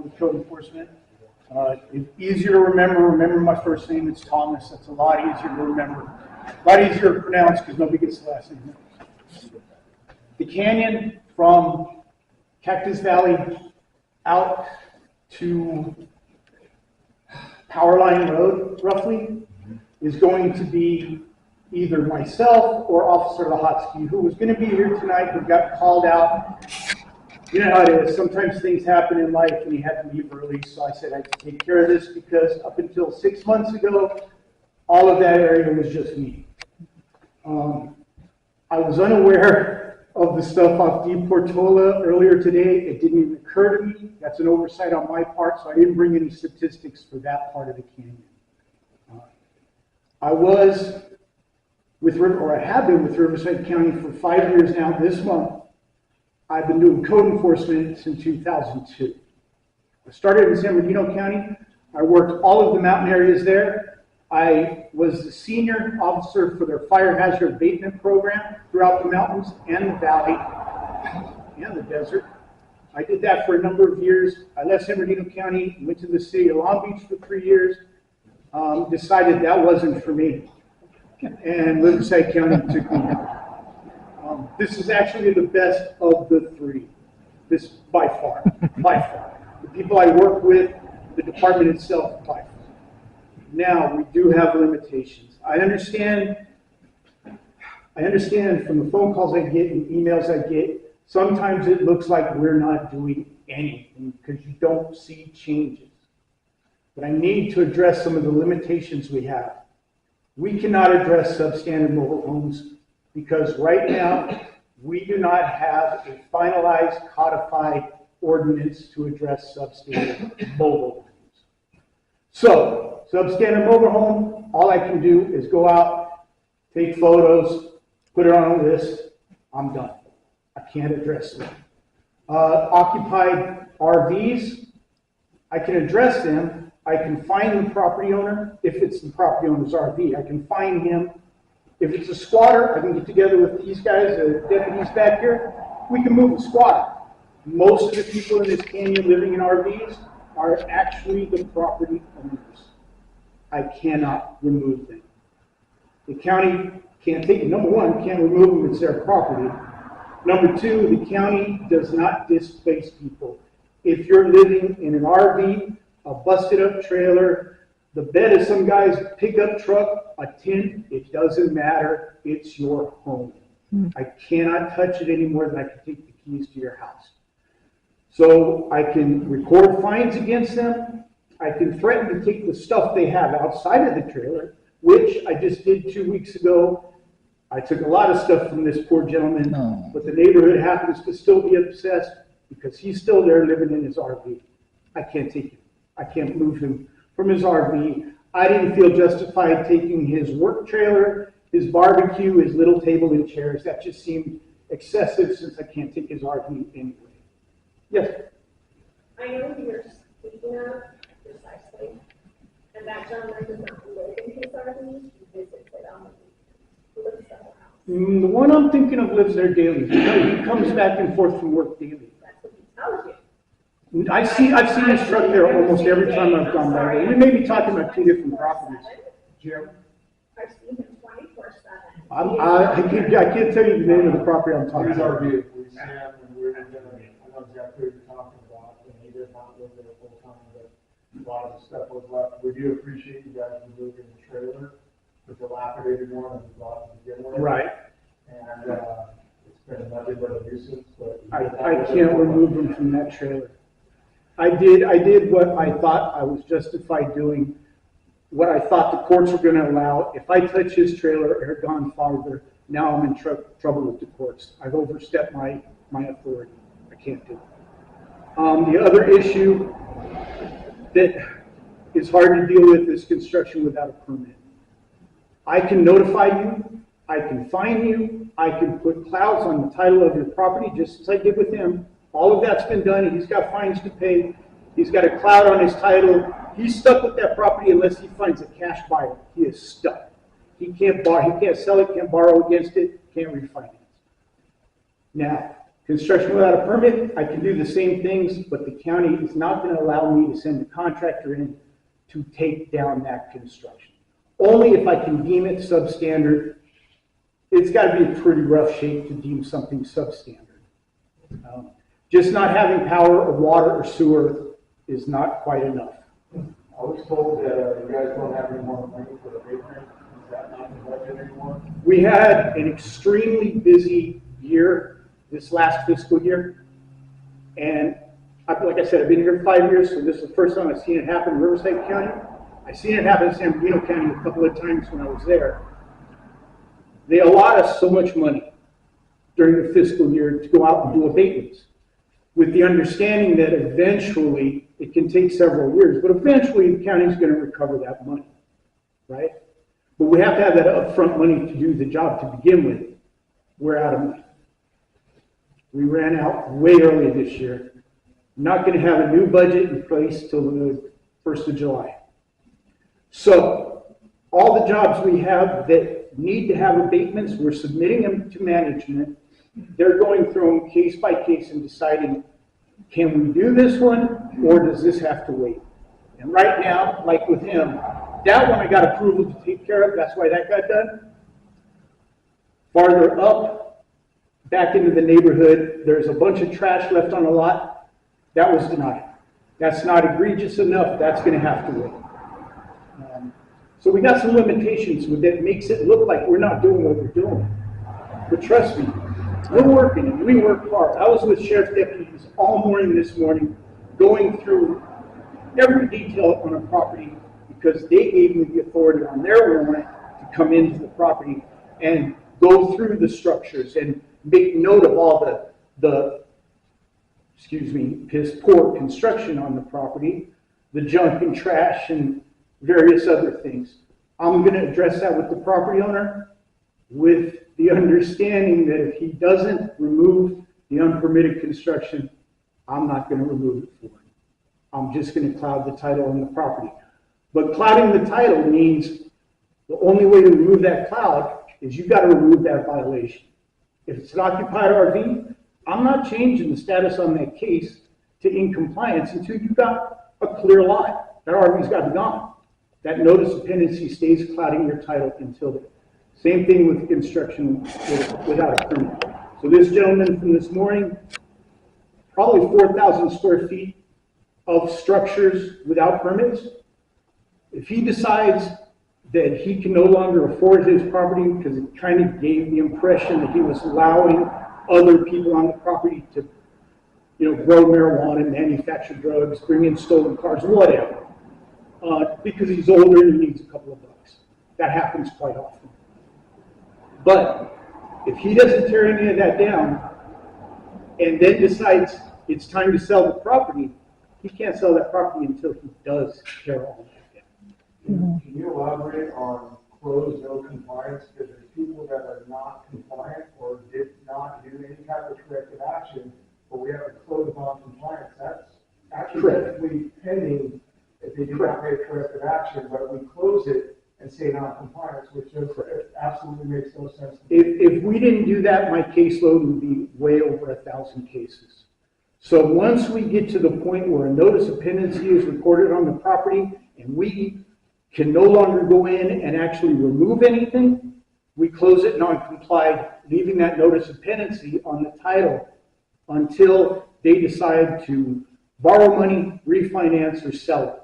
with Code Enforcement. It's easier to remember my first name, it's Thomas. That's a lot easier to remember. A lot easier to pronounce because nobody gets the last name. The canyon from Cactus Valley out to Powerline Road, roughly, is going to be either myself or Officer Lahotsky, who was going to be here tonight, who got called out. You know how it is. Sometimes things happen in life and he had to leave early, so I said I'd take care of this because up until 6 months ago, all of that area was just me. I was unaware of the stuff off Deep Portola earlier today. It didn't even occur to me. That's an oversight on my part, so I didn't bring any statistics for that part of the canyon. I was with I have been with Riverside County for 5 years now. This month, I've been doing code enforcement since 2002. I started in San Bernardino County. I worked all of the mountain areas there. I was the senior officer for their fire hazard abatement program throughout the mountains and the valley and the desert. I did that for a number of years. I left San Bernardino County, went to the city of Long Beach for 3 years, decided that wasn't for me, and Riverside County took me. This is actually the best of the three. This by far. The people I work with, the department itself, by far. Now, we do have limitations. I understand from the phone calls I get and emails I get, sometimes it looks like we're not doing anything because you don't see changes. But I need to address some of the limitations we have. We cannot address substandard mobile homes because right now, we do not have a finalized, codified ordinance to address substandard mobile homes. So, substandard mobile home, all I can do is go out, take photos, put it on a list, I'm done. I can't address them. Occupied RVs, I can address them. I can find the property owner. If it's the property owner's RV, I can find him. If it's a squatter, I can get together with these guys, the deputies back here. We can move the squatter. Most of the people in this canyon living in RVs are actually the property owners. I cannot remove them. The county can't take it. Number one, can't remove them, it's their property. Number two, the county does not displace people. If you're living in an RV, a busted up trailer, the bed of some guy's pickup truck, a tent, it doesn't matter, it's your home. I cannot touch it any more than I can take the keys to your house. So I can record fines against them. I can threaten to take the stuff they have outside of the trailer, which I just did 2 weeks ago. I took a lot of stuff from this poor gentleman, but the neighborhood happens to still be obsessed because he's still there living in his RV. I can't take him. I can't move him from his RV. I didn't feel justified taking his work trailer, his barbecue, his little table and chairs. That just seemed excessive since I can't take his RV anyway. Yes? I know who you're speaking of precisely, and that gentleman does not live in his RV, he visits it on the weekend. He lives somewhere else. The one I'm thinking of lives there daily. He comes back and forth from work daily. That's what he tells you. I've seen his truck there almost every time I've gone by there. We may be talking about two different properties. Jim? I've seen him 24/7. I can't tell you the name of the property I'm talking about. We see him and we're going to, I know exactly what you're talking about, and he did not live there full time, but a lot of the stuff was left. We do appreciate you guys removing the trailer, the dilapidated one that we bought to begin with. Right. And it's been nothing but a nuisance, but. I can't remove him from that trailer. I did what I thought I was justified doing, what I thought the courts were going to allow. If I touch his trailer or had gone farther, now I'm in trouble with the courts. I've overstepped my authority. I can't do it. The other issue that is hard to deal with is construction without a permit. I can notify you, I can fine you, I can put clouds on the title of your property, just as I did with him. All of that's been done. He's got fines to pay. He's got a cloud on his title. He's stuck with that property unless he finds a cash buyer. He is stuck. He can't sell it, can't borrow against it, can't refinance. Now, Construction without a permit, I can do the same things, but the county is not going to allow me to send a contractor in to take down that construction. Only if I can deem it substandard. It's got to be a pretty rough shape to deem something substandard. Just not having power or water or sewer is not quite enough. I was told that you guys don't have any more money for the basement. Is that not in the budget anymore? We had an extremely busy year this last fiscal year. And like I said, I've been here 5 years, so this is the first time I've seen it happen in Riverside County. I've seen it happen in San Bernardino County a couple of times when I was there. They allot us so much money during the fiscal year to go out and do abatements, with the understanding that eventually, it can take several years, but eventually the county's going to recover that money, right? But we have to have that upfront money to do the job to begin with. We're out of money. We ran out way early this year. Not going to have a new budget in place till the 1st of July. So all the jobs we have that need to have abatements, we're submitting them to management. They're going through them case by case and deciding, can we do this one or does this have to wait? And right now, like with him, that one I got approval to take care of. That's why that got done. Farther up, back into the neighborhood, there's a bunch of trash left on the lot. That was denied. That's not egregious enough. That's going to have to wait. So we got some limitations that makes it look like we're not doing what we're doing. But trust me, we're working and we work hard. I was with sheriff deputies all morning this morning going through every detail on a property because they gave me the authority on their warrant to come into the property and go through the structures and make note of all the piss poor construction on the property, the junk and trash and various other things. I'm going to address that with the property owner with the understanding that if he doesn't remove the unpermitted construction, I'm not going to remove it for him. I'm just going to cloud the title on the property. But clouding the title means the only way to remove that cloud is you've got to remove that violation. If it's an occupied RV, I'm not changing the status on that case to in compliance until you've got a clear lot. That RV's got to be gone. That notice of pendency stays clouding your title until then. Same thing with construction without a permit. So this gentleman from this morning, probably 4,000 square feet of structures without permits. If he decides that he can no longer afford his property because it kind of gave the impression that he was allowing other people on the property to, grow marijuana, manufacture drugs, bring in stolen cars, whatever. Because he's older and he needs a couple of bucks. That happens quite often. But if he doesn't tear any of that down and then decides it's time to sell the property, he can't sell that property until he does tear all that down. Can you elaborate on closed no compliance? Because there's people that are not compliant or did not do any type of corrective action, but we have a close non-compliance. That's actually technically pending if they do not take corrective action, but we close it and say non-compliance, which just absolutely makes no sense. If we didn't do that, my caseload would be way over 1,000 cases. So once we get to the point where a notice of pendency is recorded on the property and we can no longer go in and actually remove anything, we close it non-complied, leaving that notice of pendency on the title until they decide to borrow money, refinance, or sell it.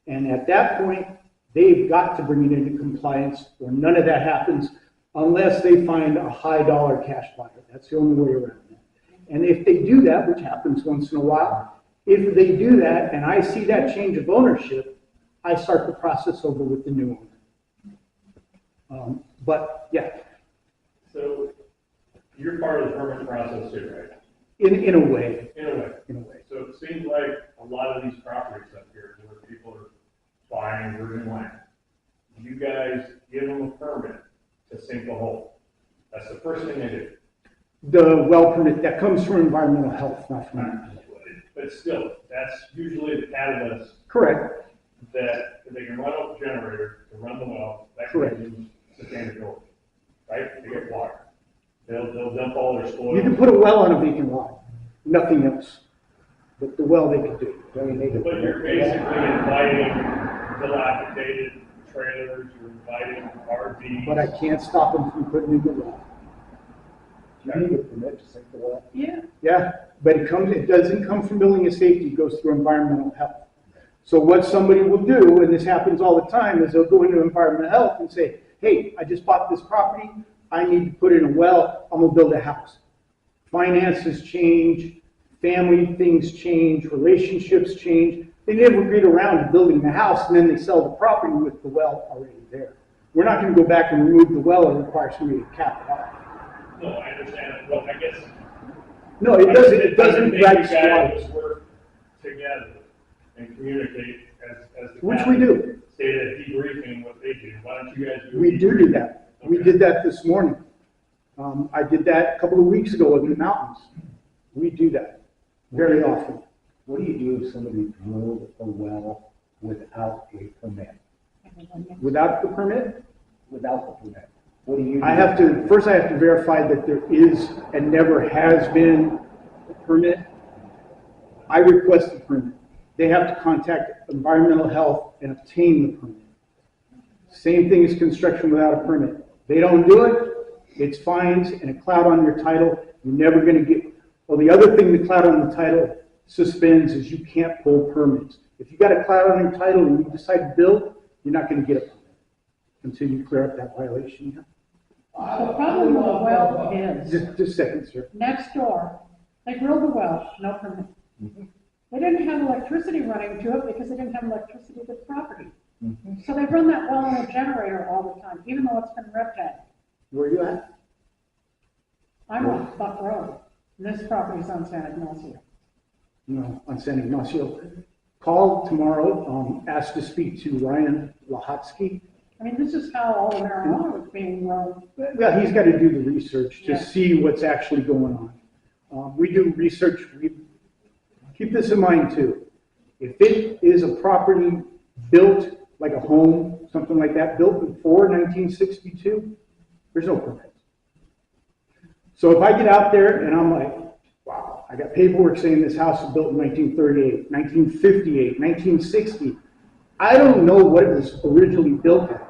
And at that point, they've got to bring it into compliance, or none of that happens unless they find a high dollar cash buyer. That's the only way around it. And if they do that, which happens once in a while, if they do that and I see that change of ownership, I start the process over with the new owner. But yeah. So you're part of the permit process too, right? In a way. In a way. In a way. So it seems like a lot of these properties up here where people are buying virgin land, you guys give them a permit to sink a hole. That's the first thing they do. The well permit, that comes from environmental health, not from me. But still, that's usually the catalyst Correct. that if they can run up a generator to run the well, that Correct. gives them sustainability, right? They get water. They'll dump all their spoil. You can put a well on a vacant lot, nothing else. But the well they could do. But you're basically inviting dilapidated trailers, you're inviting RVs. But I can't stop them from putting in the well. Do you need a permit to sink the well? Yeah, but it doesn't come from building and safety, it goes through environmental health. So what somebody will do, and this happens all the time, is they'll go into environmental health and say, hey, I just bought this property, I need to put in a well, I'm gonna build a house. Finances change, family things change, relationships change. They never agreed around to building the house, and then they sell the property with the well already there. We're not gonna go back and remove the well and require somebody to cap it off. No, I understand, well, I guess. No, it doesn't make drag you guys squatters, work together and communicate as the. which we do. State at debriefing what they do, why don't you guys do? a We do debriefing? that. We Okay. did that this morning. I did that a couple of weeks ago in the mountains. We do that very often. What do you do if somebody drilled a well without a permit? Without the permit, Without the permit? What do you do? first I have to verify that there is and never has been a permit. I request the permit. They have to contact environmental health and obtain the permit. Same thing as construction without a permit. They don't do it, it's fines and a cloud on your title. You're never gonna get, well, the other thing the cloud on the title suspends is you can't pull permits. If you got a cloud on your title and you decide to build, you're not gonna get a permit until you clear up that violation. The problem with the well is, Just a second, sir. next door, they drilled the well, no permit. They didn't have electricity running to it because they didn't have electricity to the property. So they run that well on a generator all the time, even though it's been red tagged. Where are you at? I'm on Buck Road, and this property's on San Ignacio. No, on San Ignacio. Call tomorrow, ask to speak to Ryan Lahotsky. I mean, this is how all the marijuana was being grown. Well, he's got to do the research to Yeah. see what's actually going on. We do research, keep this in mind too. If it is a property built like a home, something like that, built before 1962, there's no permit. So if I get out there and I'm like, wow, I got paperwork saying this house was built in 1938, 1958, 1960, I don't know what it was originally built at.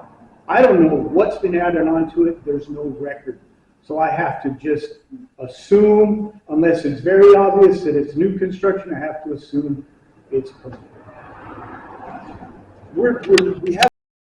I don't know what's been added onto it, there's no record. So I have to just assume, unless it's very obvious that it's new construction, I have to assume it's permitted. We have